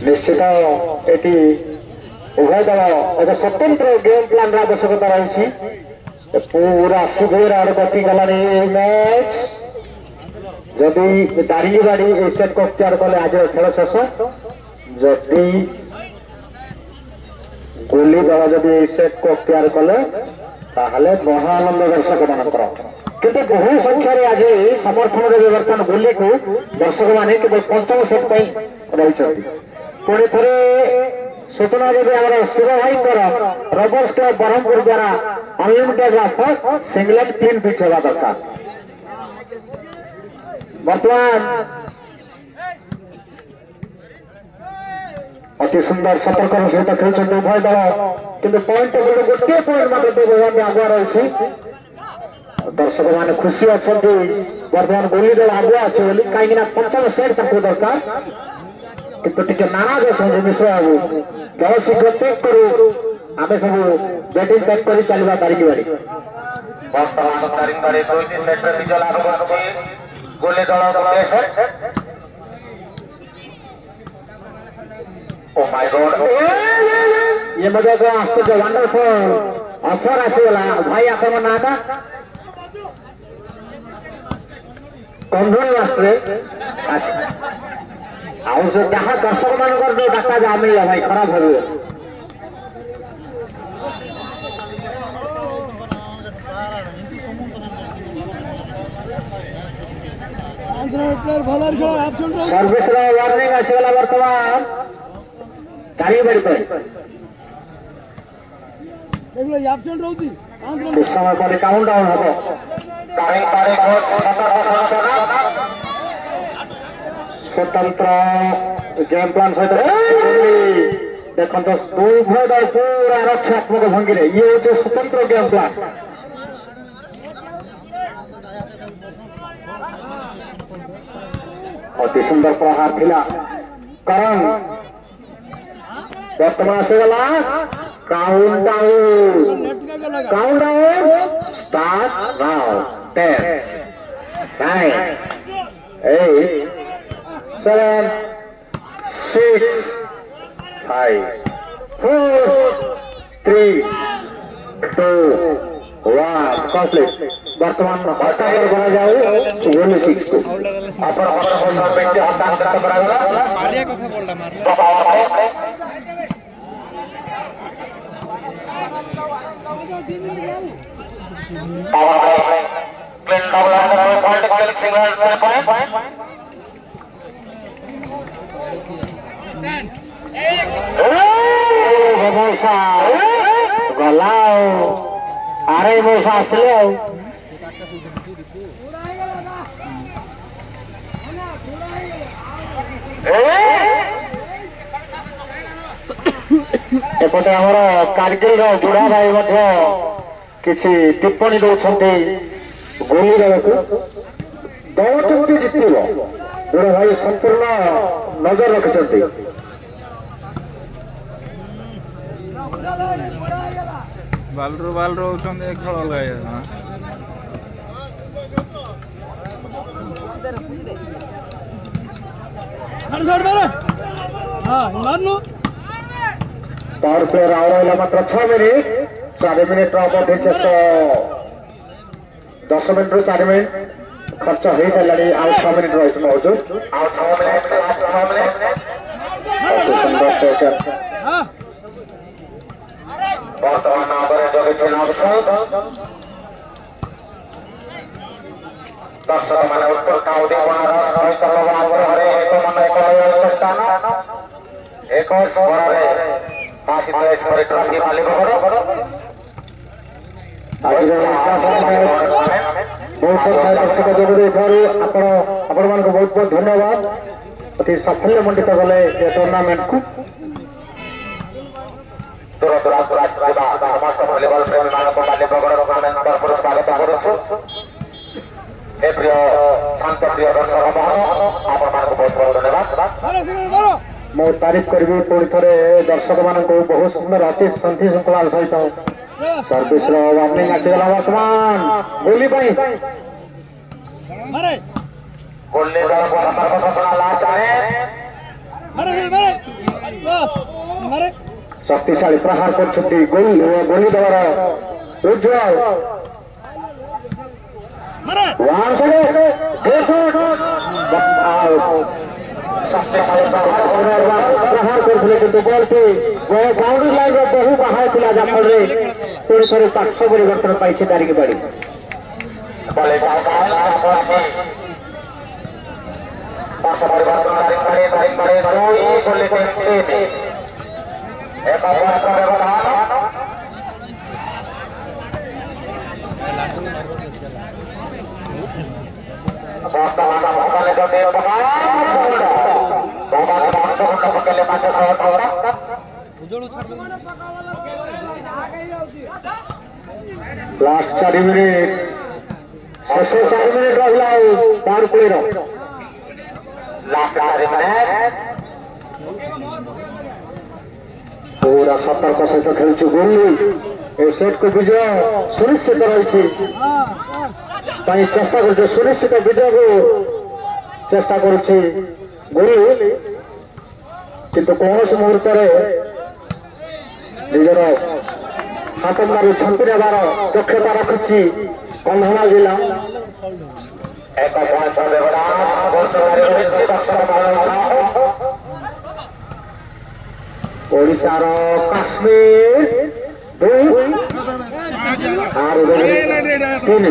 निश्चित ये उभय दल एक स्वतंत्र गेम प्लान आवश्यकता रही पूरा सिविर आड़ गति गला मैच जदि दारिंगबाड़ी ए सेट को अख्तियार कले आज खेल शेष जदि गोली दल जदि ए सेट को अख्तियार कले महानंद दर्शक मानकर किंतु बहु संख्यार आज समर्थन देवे बर्तमान गोली को दर्शक मैंने केवल पंचम सेट रही पुणी थे सूचना देवी आम शिव भाई रबर्स क्लब ब्रह्मपुर द्वारा अनलिमिटेड ऑफर सिंगलेट 3 पिच होगा दरकार बर्तमान अति सुंदर सतर्क सहित खेल उभय दल किंतु पॉइंट गोटे पॉइंट आगुआ रही दर्शक मैंने खुशी अच्छा बर्तमान गोली दल आगुआ अच्छे कहीं पंचम सेट दरकार किंतु टिके नाराज अच्छे मिश्र बाबू दल शीघ्र पैक करू आम सब बैटिंग पैक कर चलवा दारिंगबाड़ी बर्तमान दारिंगबाड़ी 2टी सेट रे विजय लाभ करछि गोली दल गोटे सेट ओ माय गॉड ये मजा को आश्चर्य वंडरफुल ऑफर आसीगला भाई आपन नाटा कंट्रोल मास्टर आसी आउ से जहाँ दर्शक मान डाटा जा मिले भाई खराब हो सर्विस वार्निंग आसीगला बर्तमान दारिंगबाड़ी समय पर काउंट डाउन हम दारिंगबाड़ी को सतर्क स्वतंत्र गेम प्लान सहित देखो उभय दल पूरा रक्षात्मक भंगी ये हूँ स्वतंत्र गेम प्लान अति सुंदर प्रहार थिला करण वर्तमान आसीगला count down start now 10 9 8 7 6 5 4 3 2 1 complete वर्तमान हस्तांतर करा जाऊ गोली 6 को अपर होसर बेस्ट हस्तांतरित करा गला मारिया कथा बोलला मार clean double under point click single point मौसा गला अरे मौसा आसले एपटे आमर कारगिल बुढ़ा भाई किसी टिप्पणी दौरान गोली को दल केमती जितब बुढ़ा भाई संपूर्ण नजर रखिंट बालरू होचंदे खेल अलग पावर प्ले रहा मात्र 6 मिनिट 4 मिनिट अवधि शेष 10 मिनिट रू 4 मिनिट खर्च हो सारे आउ 6 मिनिट रही मौजूद बर्तमान दर्शक मैंने उत्तर उद्दीपनार सहित एक मन एक स्थान एक ट्रॉफी मालिक दर्शक जोग आपण मान बहुत बहुत धन्यवाद अति साफल्य मंडित गले टूर्नामेंट को दूर दूरांत आसुवा समस्त भलिबल प्रेमी मान माल्यवगढ़ गवर्नमेंट तरफ स्वागत करुछु। हे प्रिय शांत प्रिय दर्शक बहन आपण मान बहुत बहुत धन्यवाद। मैं तारीफ करी पुणी थे दर्शक मान बहुत सुंदर अति शांति श्रृंखला सहित सर्विस वार्निंग आसीगला वर्तमान गोली गोली दल को सतर्क सूचना लास्ट आए शक्तिशाली प्रहार कर गोली दल उज्जवल शक्तिशाली प्रहार करते बल पे बाउंड्री लाइन बहु बाहर था जहाँफल पुणी थे पार्श्व परिवर्तन पाई दारिकी बाड़ी पार्श्व परिवर्तन दारिकी गोली एक व्यवधान वर्तमान अवस्था जदि पकड़े 500 लास्ट 4 मिनिट शेष 4 मिनिट रहा तार कोई लास्ट 4 मिनिट पूरा सतर्क सहित खेलु गोली सेट को विजय सुनिश्चित रही चेष्टा कर सुनिश्चित विजय को चेष्टा करुच्ची गोली किंतु कौन से मुहूर्त निजर हाथ मारी छंपी नेबार दक्षता रखुची कंधमाल जिला एक व्यवधान ओडिशार काश्मीर 2 और 3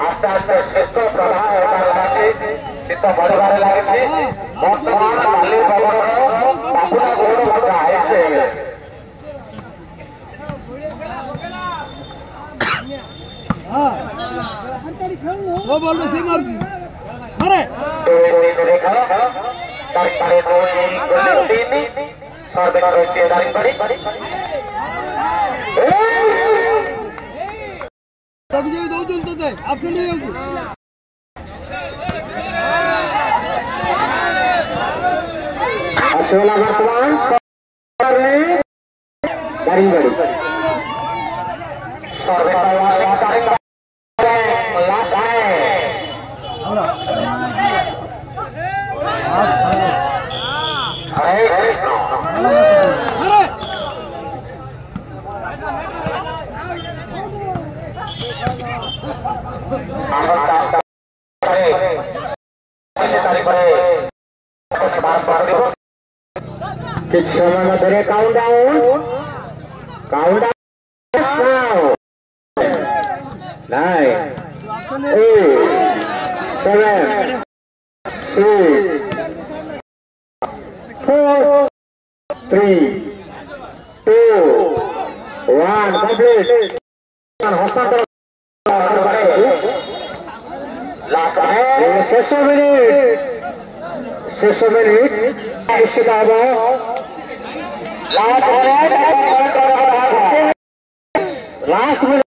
आस्ते आस्ते शीत प्रभाव लगे शीत बढ़ार लगे बर्तमान माल्यवगढ़ बाबुला गोड़ आईसे सर्विस रही दारिंगबाड़ी अच्छा वर्तमान दारिंगबाड़ी सर्विस लास्ट आए हरे कृष्ण कुछ समय मध्य काउंटडाउन 9 8 7 6 4 3 2 1 कंप्लीट हस्तांतर लास्ट शेष मिनिट निश्चित हम लास्ट मिनिट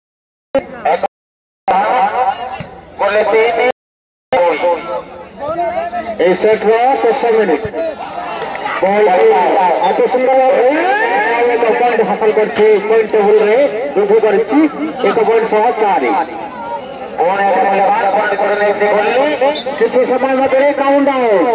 सेट शेष मिनिट बॉल अति सुंदर पॉइंट हासिल कर पॉइंट टेबुल वृद्धि कर 1 पॉइंट सह 4 किसी समय मध्य काउंटडाउन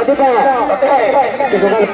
ପ୍ରଦୀପ